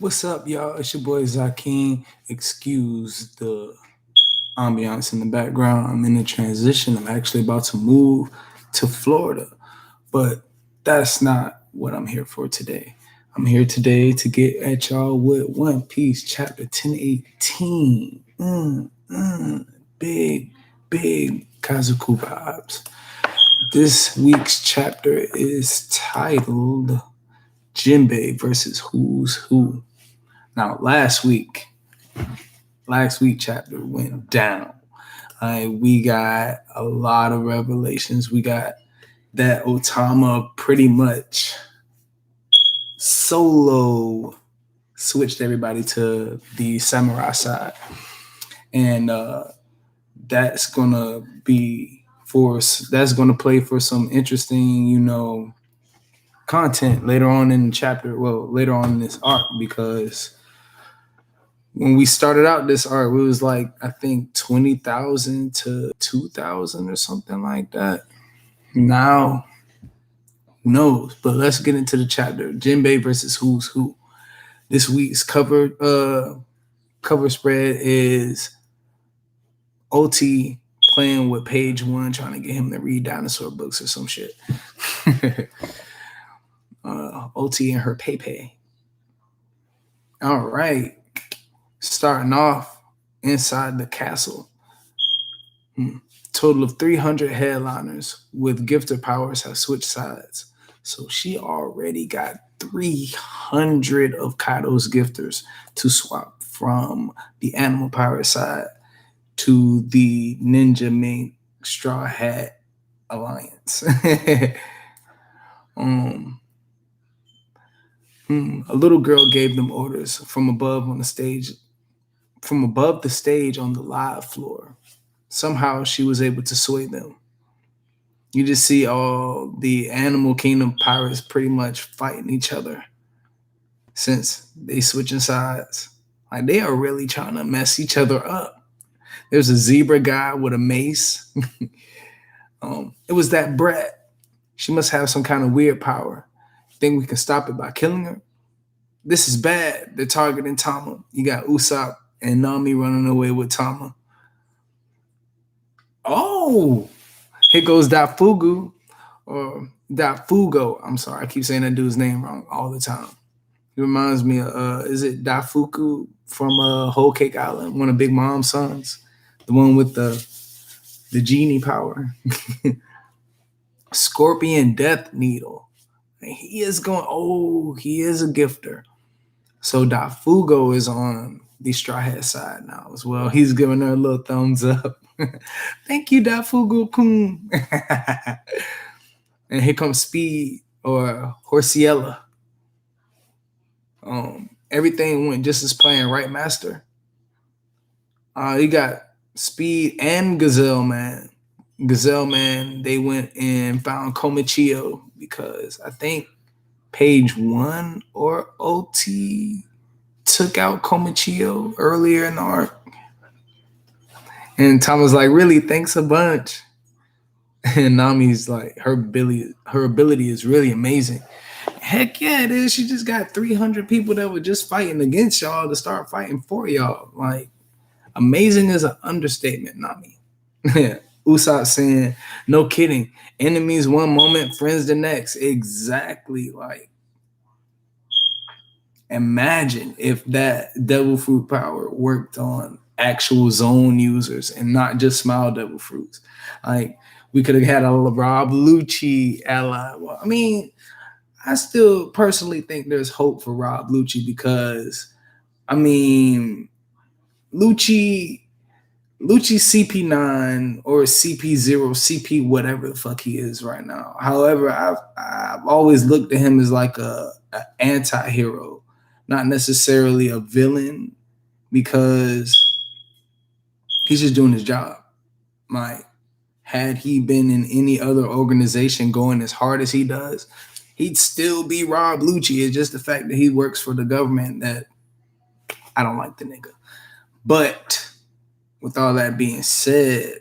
What's up, y'all? It's your boy Zakeem. Excuse the ambiance in the background. I'm in a transition. I'm actually about to move to Florida, but that's not what I'm here for today. I'm here today to get at y'all with One Piece chapter 1018. Big, big Kazuku vibes. This week's chapter is titled Jinbei versus Who's Who. Now, last week chapter went down. We got a lot of revelations. We got that Otama pretty much solo switched everybody to the samurai side, and that's gonna be for that's gonna play for some interesting, content later on in the chapter. Well, later on in this arc because when we started out this arc, it was like I think 20,000 to 2,000 or something like that. Now, who knows? But let's get into the chapter. Jinbei versus Who's Who. This week's cover spread is OT playing with page one, trying to get him to read dinosaur books or some shit. OT and her Pepe. All right. Starting off inside the castle. Total of 300 headliners with gifter powers have switched sides. So she already got 300 of Kaido's gifters to swap from the animal pirate side to the ninja mink straw hat alliance. A little girl gave them orders from above the stage on the live floor. Somehow she was able to sway them. You just see all the Animal Kingdom pirates pretty much fighting each other since they switching sides. Like they are really trying to mess each other up. There's a zebra guy with a mace. It was that Brett. She must have some kind of weird power. Think we can stop it by killing her? This is bad. They're targeting Tama. You got Usopp and Nami running away with Tama. Oh, here goes Dafugu or Dafugo. I'm sorry, I keep saying that dude's name wrong all the time. It reminds me of is it Dafuku from Whole Cake Island, one of Big Mom's sons, the one with the genie power. Scorpion Death Needle. He is going. Oh, he is a gifter. So Dafugo is on the Straw Hat side now as well. He's giving her a little thumbs up. Thank you, Dafugo-kun. And here comes Speed or Horsiella. Everything went just as planned, right, Master? You got Speed and Gazelle Man. Gazelle Man, they went and found Komichio because I think page one or OT took out Komichio earlier in the arc. And Tom was like, really, thanks a bunch. And Nami's like, her ability is really amazing. Heck yeah, it is. She just got 300 people that were just fighting against y'all to start fighting for y'all. Like, amazing is an understatement, Nami. Usopp saying, no kidding. Enemies one moment, friends the next. Exactly. Like, imagine if that devil fruit power worked on actual zone users and not just smile devil fruits. Like, we could have had a Rob Lucci ally. Well, I mean, I still personally think there's hope for Rob Lucci because, I mean, Lucci CP9 or CP0, CP whatever the fuck he is right now. However, I've always looked at him as like a anti-hero, not necessarily a villain, because he's just doing his job. Like, had he been in any other organization going as hard as he does, he'd still be Rob Lucci. It's just the fact that he works for the government that I don't like the nigga. But with all that being said,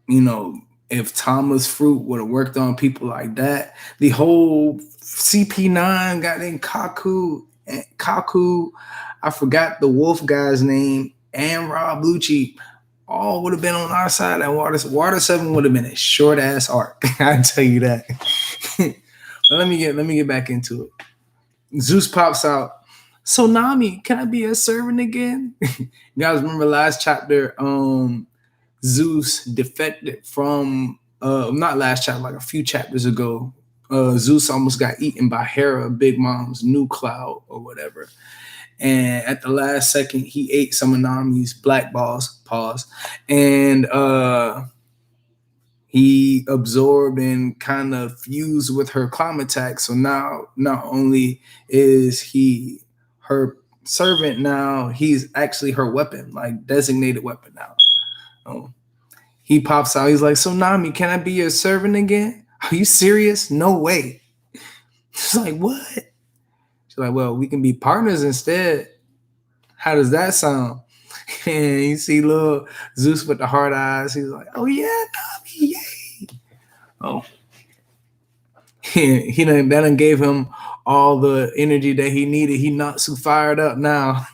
if Thomas Fruit would have worked on people like that, the whole CP9 got in Kaku, and Kaku, I forgot the wolf guy's name, and Rob Lucci, all would have been on our side. And Water 7 would have been a short ass arc. I tell you that. But let me get back into it. Zeus pops out. So Nami, can I be a servant again? You guys remember last chapter? Zeus defected from not last chapter, like a few chapters ago. Zeus almost got eaten by Hera, Big Mom's new cloud or whatever. And at the last second, he ate some of Nami's black balls, and he absorbed and kind of fused with her climatex. So now, not only is he her servant, now he's actually her weapon, like designated weapon now. He pops out. He's like, "So Nami, can I be your servant again? Are you serious? No way." She's like, "What?" She's like, "Well, we can be partners instead. How does that sound?" And you see little Zeus with the hard eyes. He's like, "Oh yeah, Nami, yay!" Oh, that done gave him all the energy that he needed. He not so fired up now.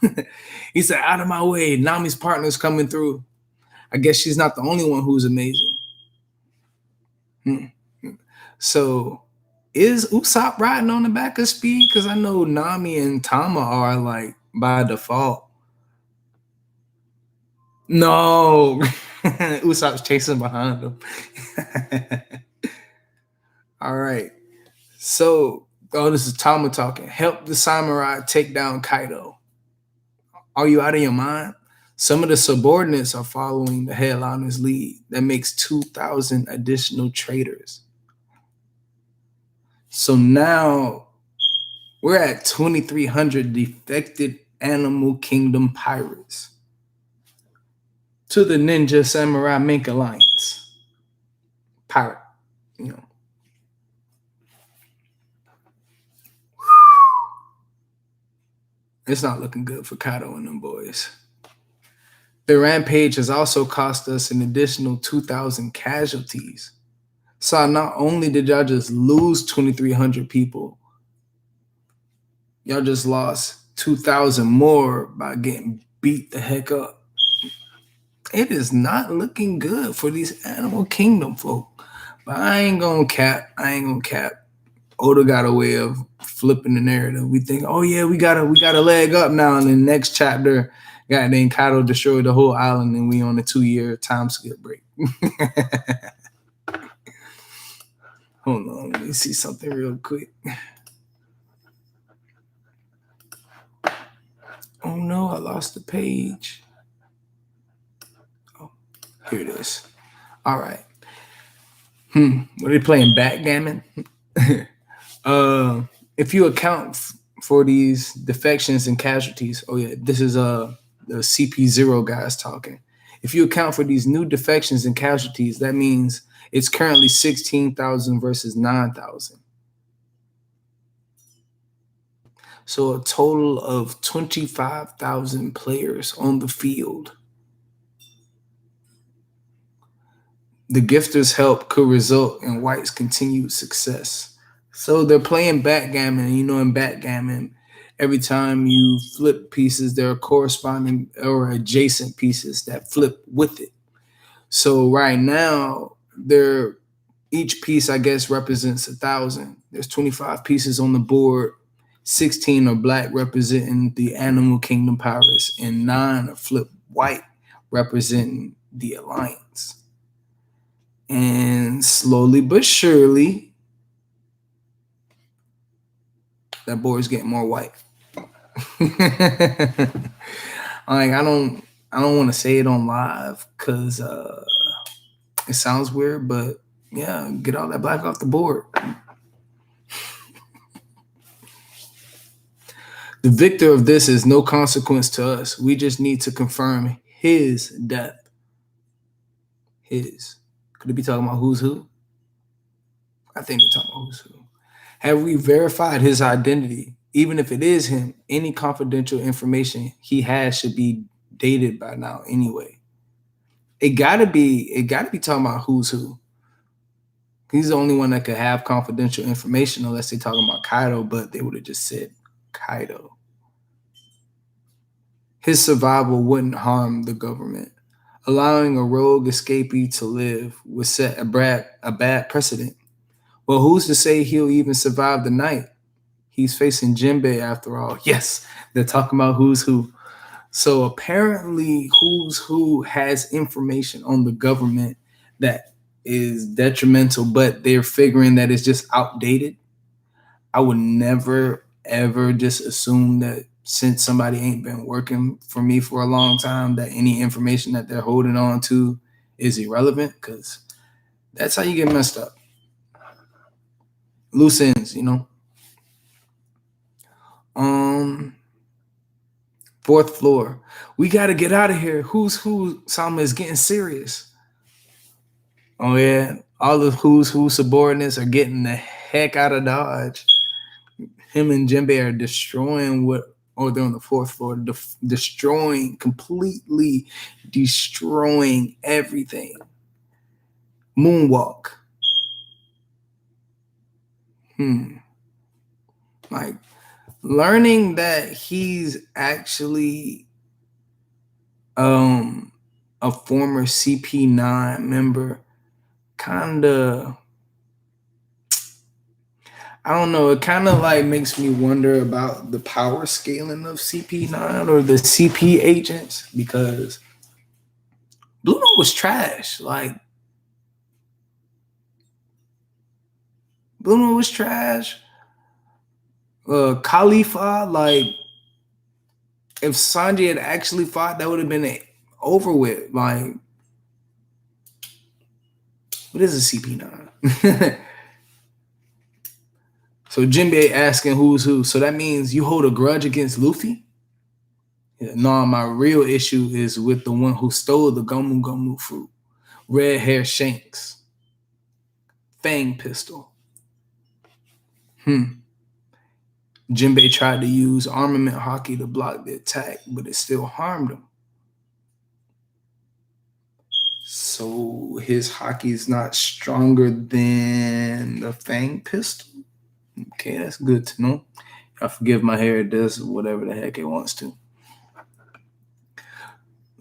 He said, "Out of my way, Nami's partner's coming through." I guess she's not the only one who's amazing. So is Usopp riding on the back of Speed? Because I know Nami and Tama are like by default. No, Usopp's chasing behind him. All right. So, this is Tama talking. Help the samurai take down Kaido. Are you out of your mind? Some of the subordinates are following the headliner's lead. That makes 2,000 additional traders. So now we're at 2,300 defected Animal Kingdom pirates to the Ninja Samurai Mink Alliance. Pirate, It's not looking good for Kaido and them boys. The rampage has also cost us an additional 2,000 casualties. So not only did y'all just lose 2,300 people, y'all just lost 2,000 more by getting beat the heck up. It is not looking good for these Animal Kingdom folk. But I ain't gonna cap. Oda got a way of flipping the narrative. We think, oh yeah, we got a leg up now. And then next chapter, goddamn Kaido destroyed the whole island and we on a 2-year time skip break. Hold on, let me see something real quick. Oh no, I lost the page. Oh, here it is. All right. Were they playing backgammon? If you account for these defections and casualties, oh yeah, this is the CP0 guys talking. If you account for these new defections and casualties, that means it's currently 16,000 versus 9,000. So a total of 25,000 players on the field. The gifters' help could result in White's continued success. So they're playing backgammon, and in backgammon, every time you flip pieces, there are corresponding or adjacent pieces that flip with it. So right now, each piece, I guess, represents 1,000. There's 25 pieces on the board. 16 are black, representing the Animal Kingdom pirates, and 9 are flip white, representing the Alliance. And slowly but surely, that board's getting more white. I don't want to say it on live because it sounds weird, but yeah, get all that black off the board. The victor of this is no consequence to us. We just need to confirm his death. His. Could it be talking about who's who? I think they're talking about who's who. Have we verified his identity? Even if it is him, any confidential information he has should be dated by now anyway. It gotta be talking about who's who. He's the only one that could have confidential information unless they're talking about Kaido, but they would have just said Kaido. His survival wouldn't harm the government. Allowing a rogue escapee to live would set a bad precedent. Well, who's to say he'll even survive the night? He's facing Jinbei after all. Yes, they're talking about who's who. So apparently, who's who has information on the government that is detrimental, but they're figuring that it's just outdated. I would never ever just assume that since somebody ain't been working for me for a long time, that any information that they're holding on to is irrelevant, because that's how you get messed up. Loose ends, you know. Um, Fourth floor. We got to get out of here. Who's who? Sama is getting serious. Oh yeah, all of who's who subordinates are getting the heck out of Dodge. Him and Jinbei are destroying what, or they're on the fourth floor, destroying, completely destroying everything. Moonwalk. Like, learning that he's actually a former CP9 member kind of, I don't know, it kind of like makes me wonder about the power scaling of CP9 or the CP agents, because Blue Note was trash. Like, Blue Note was trash. Khalifa, like, if Sanji had actually fought, that would have been over with. Like, what is a CP9? So Jinbei asking who's who. So that means you hold a grudge against Luffy? Yeah, no, my real issue is with the one who stole the Gomu Gomu fruit. Red hair Shanks. Fang pistol. Jinbei tried to use armament hockey to block the attack, but it still harmed him. So his hockey is not stronger than the Fang pistol? Okay, that's good to know. I forgive my hair, it does whatever the heck it wants to.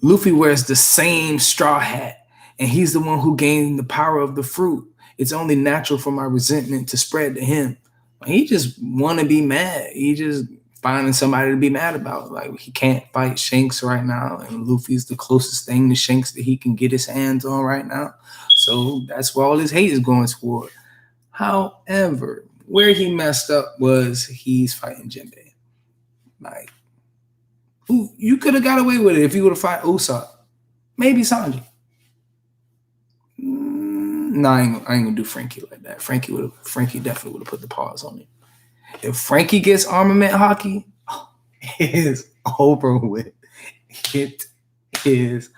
Luffy wears the same straw hat, and he's the one who gained the power of the fruit. It's only natural for my resentment to spread to him. He just want to be mad. He just finding somebody to be mad about. Like, he can't fight Shanks right now, and Luffy's the closest thing to Shanks that he can get his hands on right now. So that's where all his hate is going toward. However, where he messed up was he's fighting Jinbei. Like, you could have got away with it if you would have fought Usopp. Maybe Sanji. No, I ain't gonna do Frankie like that. Frankie definitely would have put the pause on it. If Frankie gets armament hockey, it is over with. It is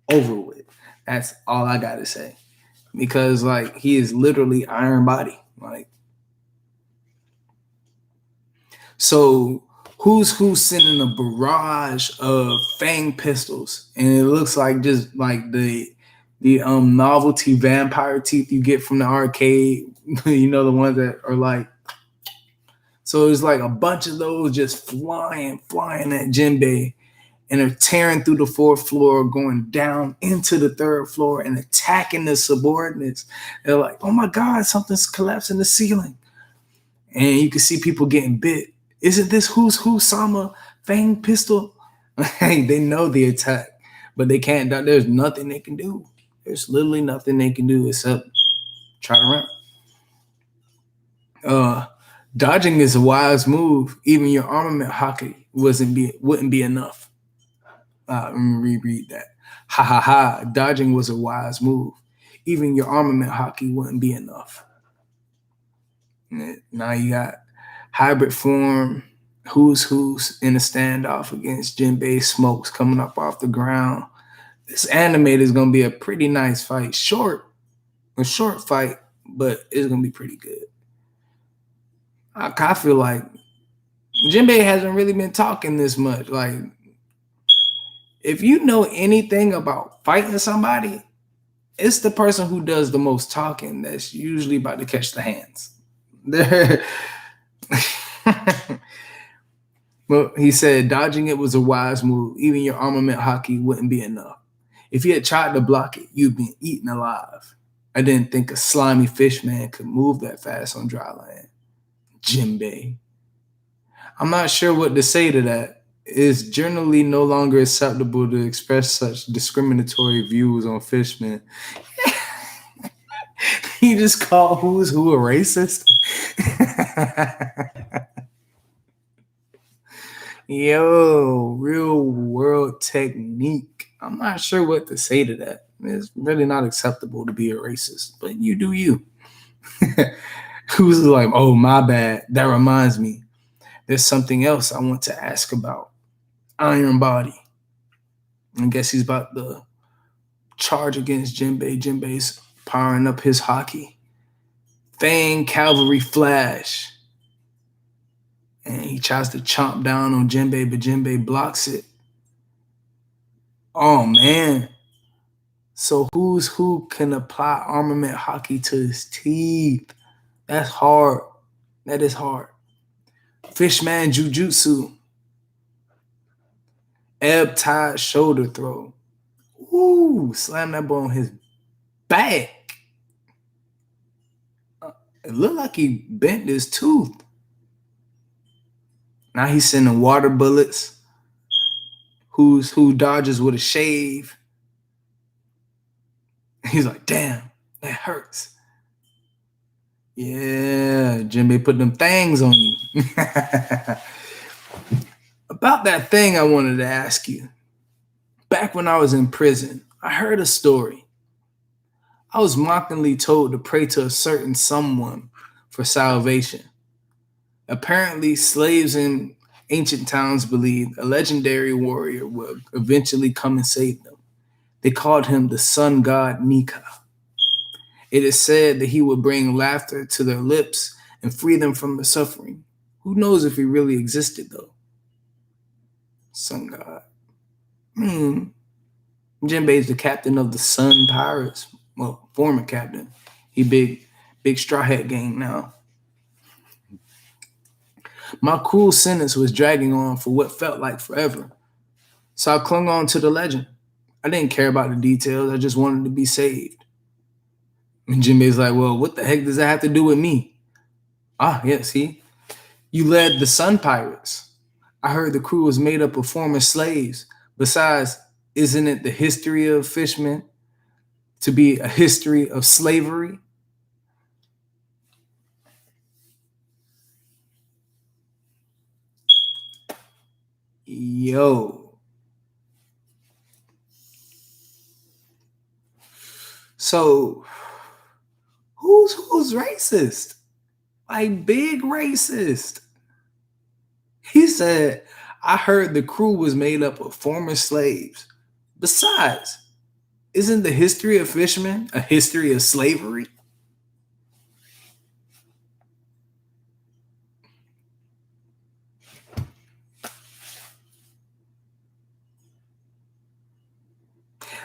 over with. That's all I gotta say. Because, like, he is literally Iron Body. Like, so who's sending a barrage of Fang pistols, and it looks like just like the novelty vampire teeth you get from the arcade. You know, the ones that are like, so it's like a bunch of those just flying at Jinbei, and they're tearing through the fourth floor, going down into the third floor and attacking the subordinates. They're like, oh my God, something's collapsing the ceiling. And you can see people getting bit. Isn't this who's who Sama Fang pistol? They know the attack, but they can't. There's nothing they can do. There's literally nothing they can do except try to run. Dodging is a wise move. Even your armament hockey wouldn't be enough. Let me reread that. Ha ha ha. Dodging was a wise move. Even your armament hockey wouldn't be enough. Now you got hybrid form. Who's in a standoff against Jinbei Smokes coming up off the ground. This animated is going to be a pretty nice fight. A short fight, but it's going to be pretty good. I feel like Jinbei hasn't really been talking this much. Like, if you know anything about fighting somebody, it's the person who does the most talking that's usually about to catch the hands. But Well, he said dodging it was a wise move. Even your armament hockey wouldn't be enough. If you had tried to block it, you'd been eaten alive. I didn't think a slimy fish man could move that fast on dry land. Jinbei. I'm not sure what to say to that. It's generally no longer acceptable to express such discriminatory views on fishmen. He just called who's who a racist. Yo, real world technique. I'm not sure what to say to that. It's really not acceptable to be a racist, but you do you. Who's like, oh, my bad. That reminds me. There's something else I want to ask about. Iron Body. I guess he's about to charge against Jinbei. Jinbei's powering up his hockey. Fang Cavalry Flash. And he tries to chomp down on Jinbei, but Jinbei blocks it. Oh, man. So who's who can apply armament hockey to his teeth? That's hard. That is hard. Fishman Jujutsu. Ebb Tide shoulder throw. Ooh, slam that ball on his back. It looked like he bent his tooth. Now he's sending water bullets. Who dodges with a shave. He's like, damn, that hurts. Yeah, Jinbei put them things on you. About that thing I wanted to ask you. Back when I was in prison, I heard a story. I was mockingly told to pray to a certain someone for salvation. Apparently, slaves in ancient towns believed a legendary warrior would eventually come and save them. They called him the sun god Nika. It is said that he would bring laughter to their lips and free them from the suffering. Who knows if he really existed, though? Sun god. Jinbei's the captain of the Sun Pirates. Well, former captain. He big straw hat gang now. My cruel sentence was dragging on for what felt like forever. So I clung on to the legend. I didn't care about the details. I just wanted to be saved. And Jinbei's like, well, what the heck does that have to do with me? Ah, yeah, see? You led the Sun Pirates. I heard the crew was made up of former slaves. Besides, isn't it the history of fishermen to be a history of slavery? Yo. So, who's racist? Like, big racist. He said, I heard the crew was made up of former slaves. Besides, isn't the history of fishermen a history of slavery?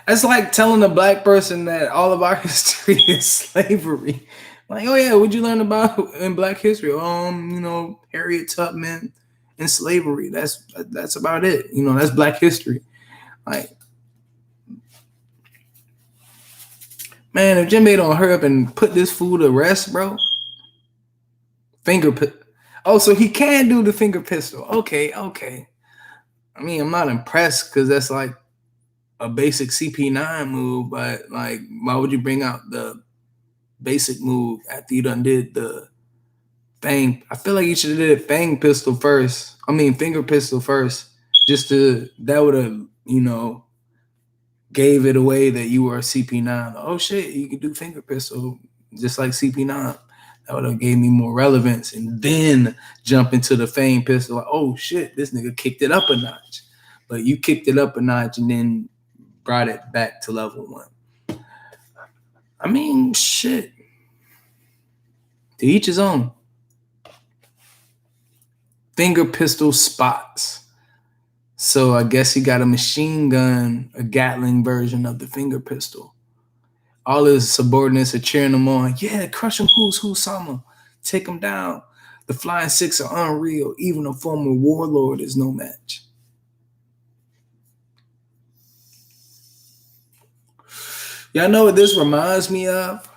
That's like telling a black person that all of our history is slavery. Like, oh yeah, what'd you learn about in Black history? Harriet Tubman and slavery. That's about it. That's Black history. Like, man, if Jinbei don't hurry up and put this fool to rest, bro. Oh, so he can do the finger pistol. Okay. I mean, I'm not impressed because that's like a basic CP9 move, but like, why would you bring out the basic move after you done did the Fang? I feel like you should have did Fang pistol first. I mean, finger pistol first, that would have, gave it away that you were a CP9. Oh shit, you could do finger pistol just like CP9. That would have gave me more relevance, and then jump into the Fang pistol. Like, oh shit, this nigga kicked it up a notch. But you kicked it up a notch and then brought it back to level 1. I mean, shit. To each his own. Finger pistol spots. So I guess he got a machine gun, a Gatling version of the finger pistol. All his subordinates are cheering him on. Yeah, crush him, who's who, Sama. Take him down. The Flying Six are unreal. Even a former warlord is no match. Y'all know what this reminds me of?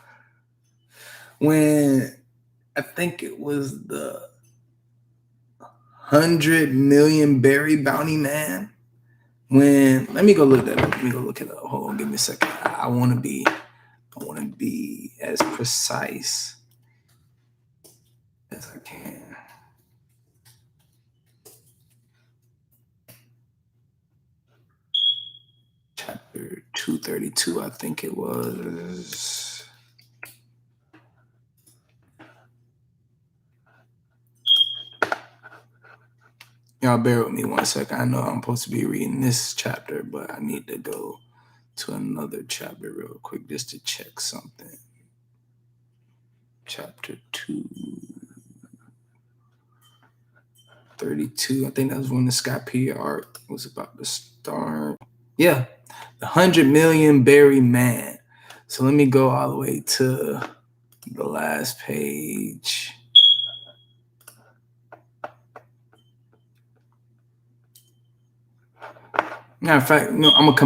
When I think it was the 100 million berry bounty man. When let me go look that up. Let me go look it up. Hold on, give me a second. I want to be as precise as I can. Chapter 232, I think it was. Y'all bear with me one second. I know I'm supposed to be reading this chapter, but I need to go to another chapter real quick just to check something. Chapter 232. I think that was when the Skypiea arc was about to start. Yeah, the 100 million berry man. So let me go all the way to the last page. Matter of fact, no, I'm gonna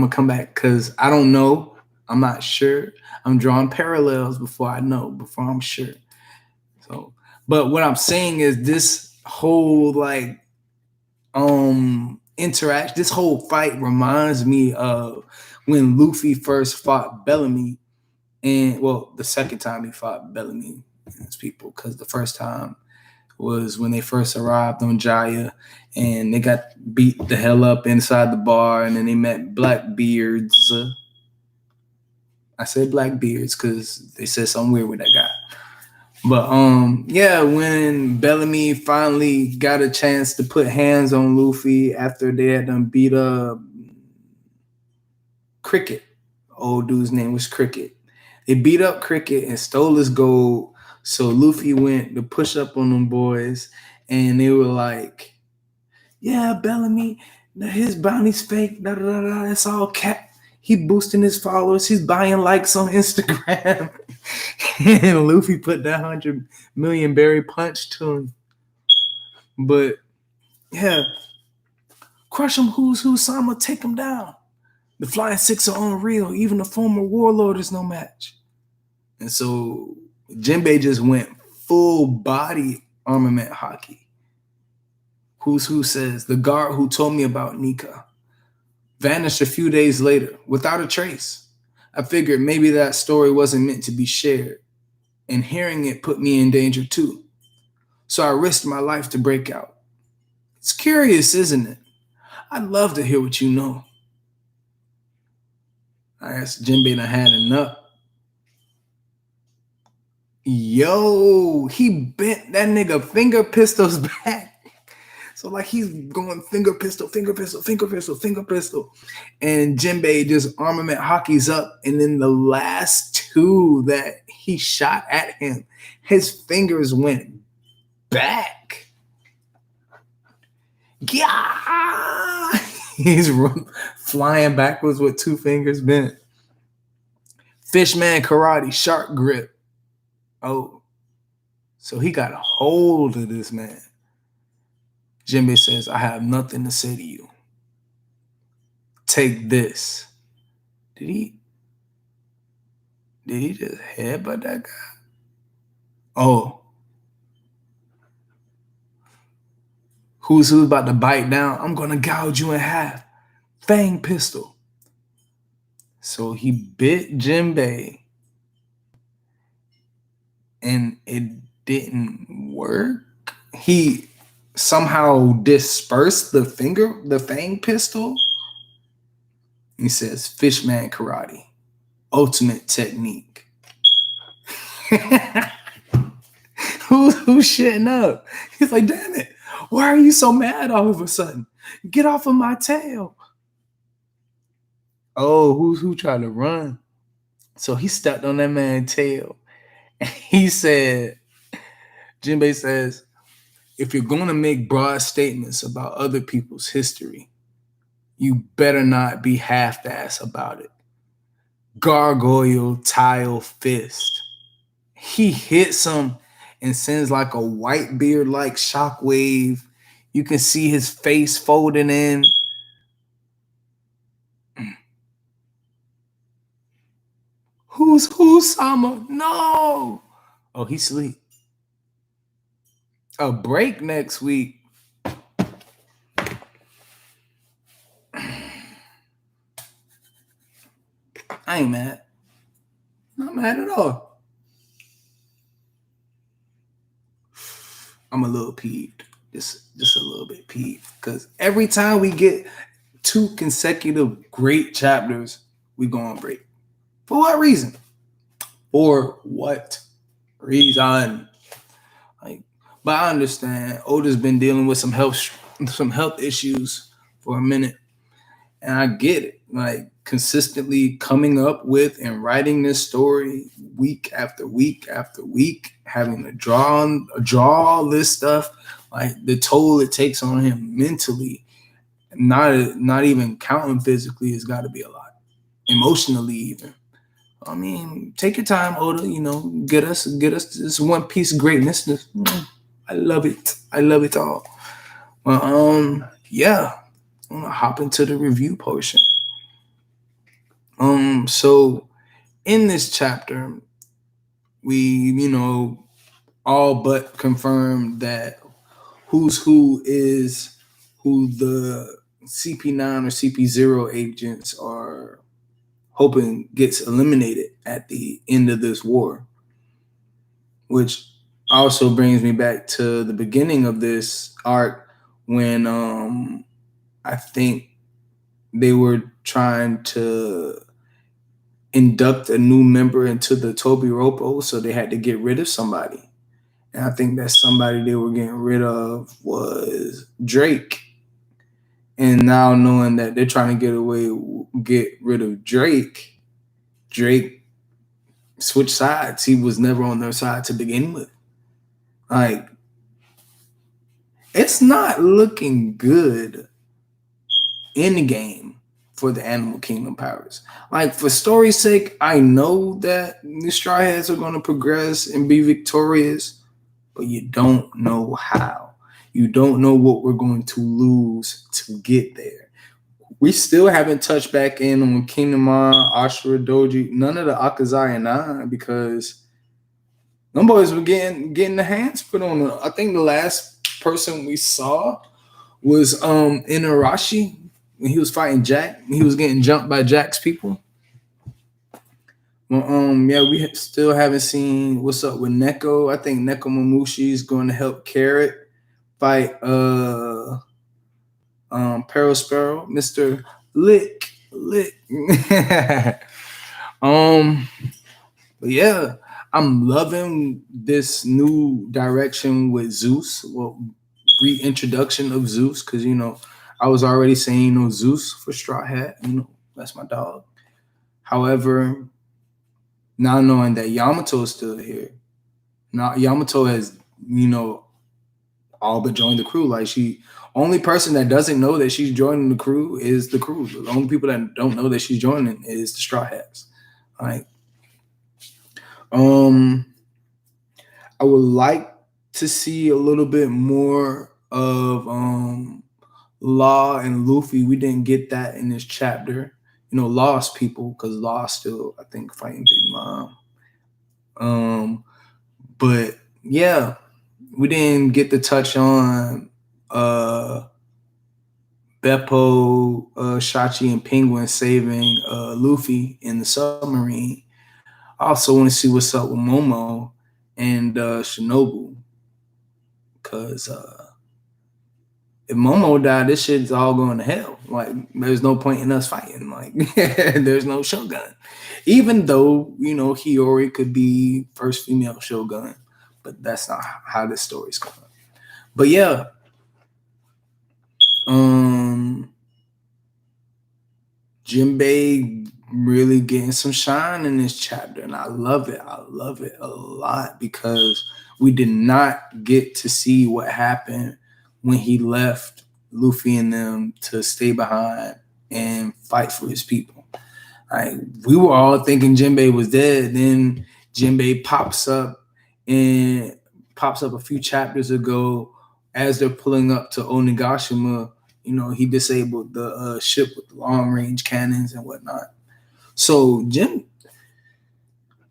come back because I don't know. I'm not sure. I'm drawing parallels before I'm sure. So, but what I'm saying is this whole interaction, this whole fight reminds me of when Luffy first fought Bellamy, and well, the second time he fought Bellamy and his people, because the first time was when they first arrived on Jaya and they got beat the hell up inside the bar, and then they met Blackbeards. I said Blackbeards because they said something weird with that guy. But yeah, when Bellamy finally got a chance to put hands on Luffy after they had done beat up Cricket. Old dude's name was Cricket. They beat up Cricket and stole his gold. So Luffy went to push up on them boys, and they were like, "Yeah, Bellamy, his bounty's fake. Da da da da. It's all cat. He boosting his followers. He's buying likes on Instagram." And Luffy put that 100 million berry punch to him. But yeah, crush him. Who's who? Sama, take him down. The Flying Six are unreal. Even the former warlord is no match. And so Jinbei just went full body armament hockey. Who's who says the guard who told me about Nika vanished a few days later without a trace. I figured maybe that story wasn't meant to be shared, and hearing it put me in danger too. So I risked my life to break out. It's curious, isn't it? I'd love to hear what you know. I asked Jinbei and I had enough. Yo, he bent that nigga finger pistols back. So like he's going finger pistol, finger pistol, finger pistol, finger pistol. And Jinbei just armament hockeys up. And then the last two that he shot at him, his fingers went back. Yeah. He's flying backwards with two fingers bent. Fishman karate, shark grip. Oh, so he got a hold of this man. Jinbei says, I have nothing to say to you. Take this. Did he just headbutt that guy? Oh. Who's about to bite down? I'm going to gouge you in half. Fang pistol. So he bit Jinbei, and it didn't work. He somehow dispersed the fang pistol. He says, Fishman karate, ultimate technique. Who's shitting up? He's like, damn it, why are you so mad all of a sudden? Get off of my tail. Oh, who tried to run? So he stepped on that man's tail. And he said, Jinbei says, if you're going to make broad statements about other people's history, you better not be half-ass about it. Gargoyle tile fist. He hits him, and sends like a white beard like shockwave. You can see his face folding in. Who's Sama? No. Oh, he sleep. A break next week. I ain't mad. Not mad at all. I'm a little peeved. Just a little bit peeved. Because every time we get 2 consecutive great chapters, we go on break. For what reason? For what reason? Like, but I understand. Oda's been dealing with some health issues for a minute, and I get it. Like consistently coming up with and writing this story week after week after week, having to draw all this stuff, like the toll it takes on him mentally, not even counting physically, has got to be a lot. Emotionally, even. I mean, take your time, Oda. Get us this One Piece greatness. I love it. I love it all. Yeah, I'm gonna hop into the review portion. So in this chapter, we all but confirmed that who's who is who the CP9 or CP0 agents are hoping gets eliminated at the end of this war, which also brings me back to the beginning of this arc when I think they were trying to induct a new member into the Toby Ropo, so they had to get rid of somebody. And I think that somebody they were getting rid of was Drake. And now knowing that they're trying to get rid of Drake switched sides. He was never on their side to begin with. Like, it's not looking good in the game for the Animal Kingdom Pirates. Like, for story's sake, I know that the Straw Hats are going to progress and be victorious, but you don't know how. You don't know what we're going to lose to get there. We still haven't touched back in on Kingdom Hearts, Ashura Doji, none of the Akazaya 9, because them boys were getting the hands put on them. I think the last person we saw was Inarashi when he was fighting Jack. He was getting jumped by Jack's people. Well, yeah, we still haven't seen what's up with Neko. I think Neko Mamushi is going to help Carrot fight Pearl Sparrow, Mr. Lick. But yeah, I'm loving this new direction with Zeus. Well, reintroduction of Zeus, because I was already saying Zeus for Straw Hat. That's my dog. However, now knowing that Yamato is still here, now Yamato has all but joined the crew. Like, only person that doesn't know that she's joining the crew is the crew. The only people that don't know that she's joining is the Straw Hats. Like, I would like to see a little bit more of Law and Luffy. We didn't get that in this chapter. Law's people, because Law's still, I think, fighting Big Mom. But yeah, we didn't get to touch on Beppo, Shachi, and Penguin saving Luffy in the submarine. I also want to see what's up with Momo and Shinobu, because if Momo died, this shit's all going to hell. Like, there's no point in us fighting. Like, there's no Shogun. Even though, Hiyori could be first female Shogun, but that's not how this story's going. But yeah, Jinbei really getting some shine in this chapter, and I love it. I love it a lot, because we did not get to see what happened when he left Luffy and them to stay behind and fight for his people. Like, we were all thinking Jinbei was dead. Then Jinbei pops up pops up a few chapters ago as they're pulling up to Onigashima. He disabled the ship with the long range cannons and whatnot. So Jim,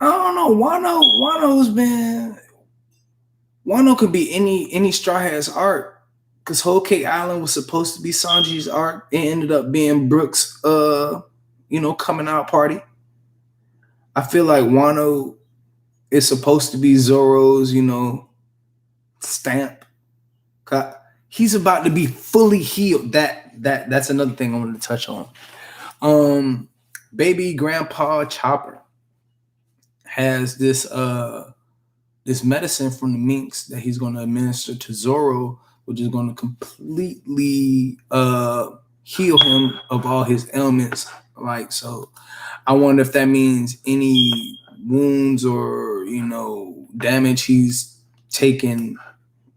I don't know. Wano could be any Straw Hat's art, because Whole Cake Island was supposed to be Sanji's art. It ended up being Brooks' coming out party. I feel like Wano is supposed to be Zoro's, stamp. He's about to be fully healed. That's another thing I wanted to touch on. Baby Grandpa Chopper has this medicine from the minks that he's going to administer to Zoro, which is going to completely heal him of all his ailments. Like, so I wonder if that means any wounds or damage he's taken,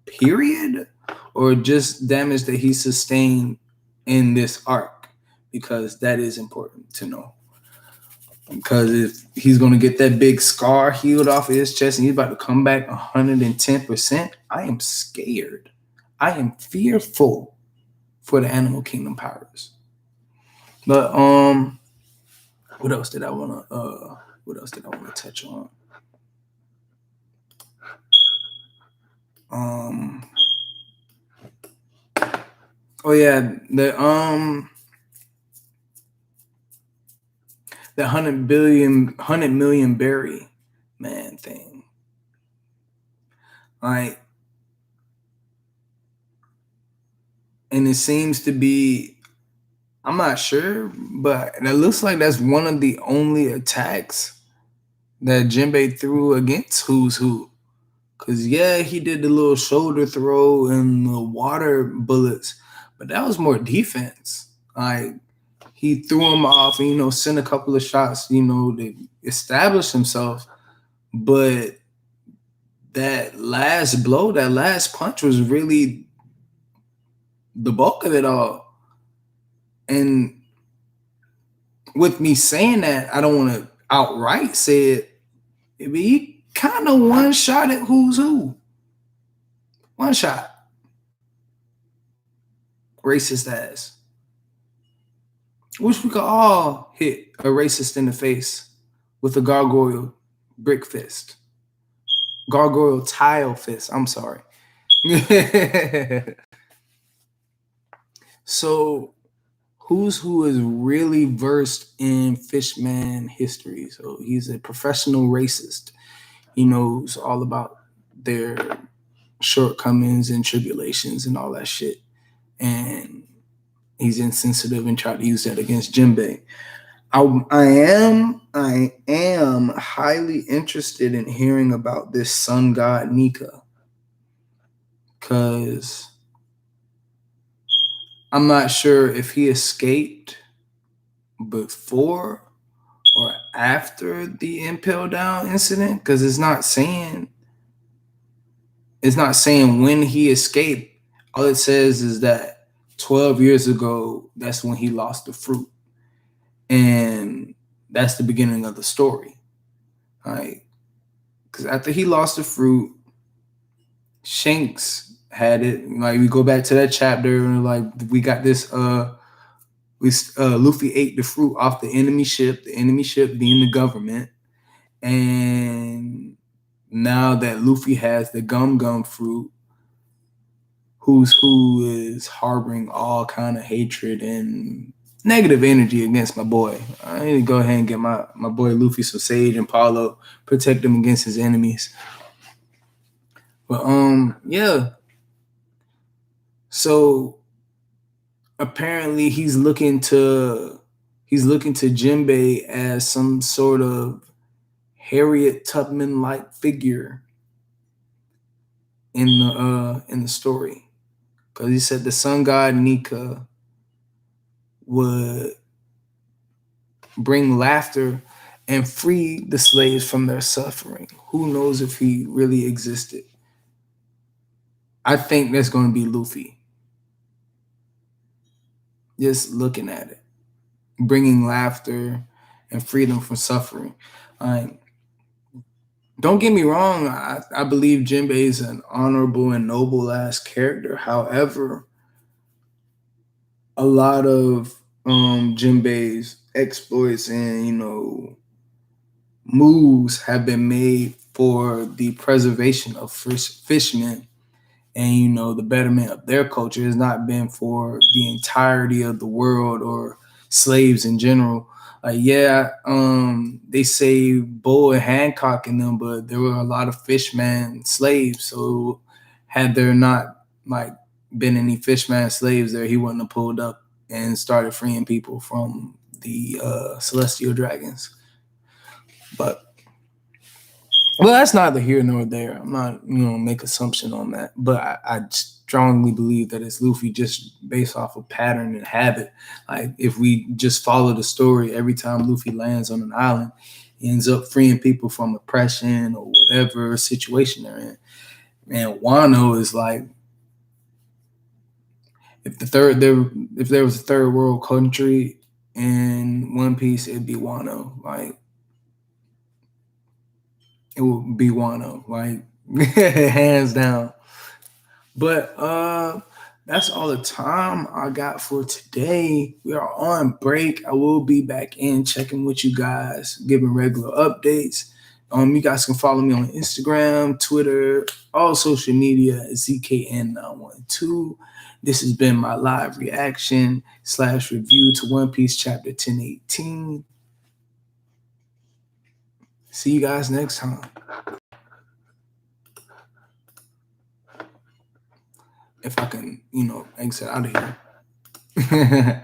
period, or just damage that he sustained in this arc, because that is important to know. Because if he's going to get that big scar healed off of his chest and he's about to come back 110%, I am scared. I am fearful for the Animal Kingdom pirates. But what else did I want to touch on? Oh yeah, the 100 million berry man thing. Like, and it seems to be, I'm not sure, but it looks like that's one of the only attacks that Jinbei threw against Who's Who. Because, yeah, he did the little shoulder throw and the water bullets, but that was more defense. Like, he threw him off and, sent a couple of shots, to establish himself. But that last blow, that last punch was really the bulk of it all. And with me saying that, I don't want to outright say it. He kind of one shot at Who's Who. One shot. Racist ass. Wish we could all hit a racist in the face with a gargoyle brick fist. Gargoyle tile fist. I'm sorry. So Who's Who is really versed in Fishman history. So he's a professional racist. He knows all about their shortcomings and tribulations and all that shit. And he's insensitive and tried to use that against Jinbei. I am highly interested in hearing about this sun god Nika, because I'm not sure if he escaped before or after the Impel Down incident, because it's not saying when he escaped. All it says is that 12 years ago, that's when he lost the fruit. And that's the beginning of the story. Right? Because after he lost the fruit, Shanks had it. Like, we go back to that chapter and like we got this Luffy ate the fruit off the enemy ship being the government. And now that Luffy has the gum fruit, Who's Who is harboring all kind of hatred and negative energy against my boy. I need to go ahead and get my boy Luffy some Sage and Paulo, protect him against his enemies. But yeah. So apparently he's looking to Jinbei as some sort of Harriet Tubman-like figure in the story. Because he said the sun god Nika would bring laughter and free the slaves from their suffering. Who knows if he really existed? I think that's going to be Luffy. Just looking at it. Bringing laughter and freedom from suffering. Don't get me wrong, I believe Jinbei is an honorable and noble ass character. However, a lot of Jinbei's exploits and moves have been made for the preservation of fishermen and the betterment of their culture. Has not been for the entirety of the world or slaves in general. Like, yeah, they say Bull and Hancock in them, but there were a lot of fishman slaves. So had there not like been any fishman slaves there, he wouldn't have pulled up and started freeing people from the celestial dragons. But well, that's neither here nor there. I'm not, make assumption on that. But I strongly believe that it's Luffy just based off of pattern and habit. Like if we just follow the story, every time Luffy lands on an island, he ends up freeing people from oppression or whatever situation they're in. And Wano is like if there was a third world country in One Piece, it'd be Wano. Like it would be Wano, like hands down. But that's all the time I got for today. We are on break. I will be back in checking with you guys, giving regular updates. You guys can follow me on Instagram, Twitter, all social media at ZKN912. This has been my live reaction / review to One Piece chapter 1018. See you guys next time. If I can, exit out of here.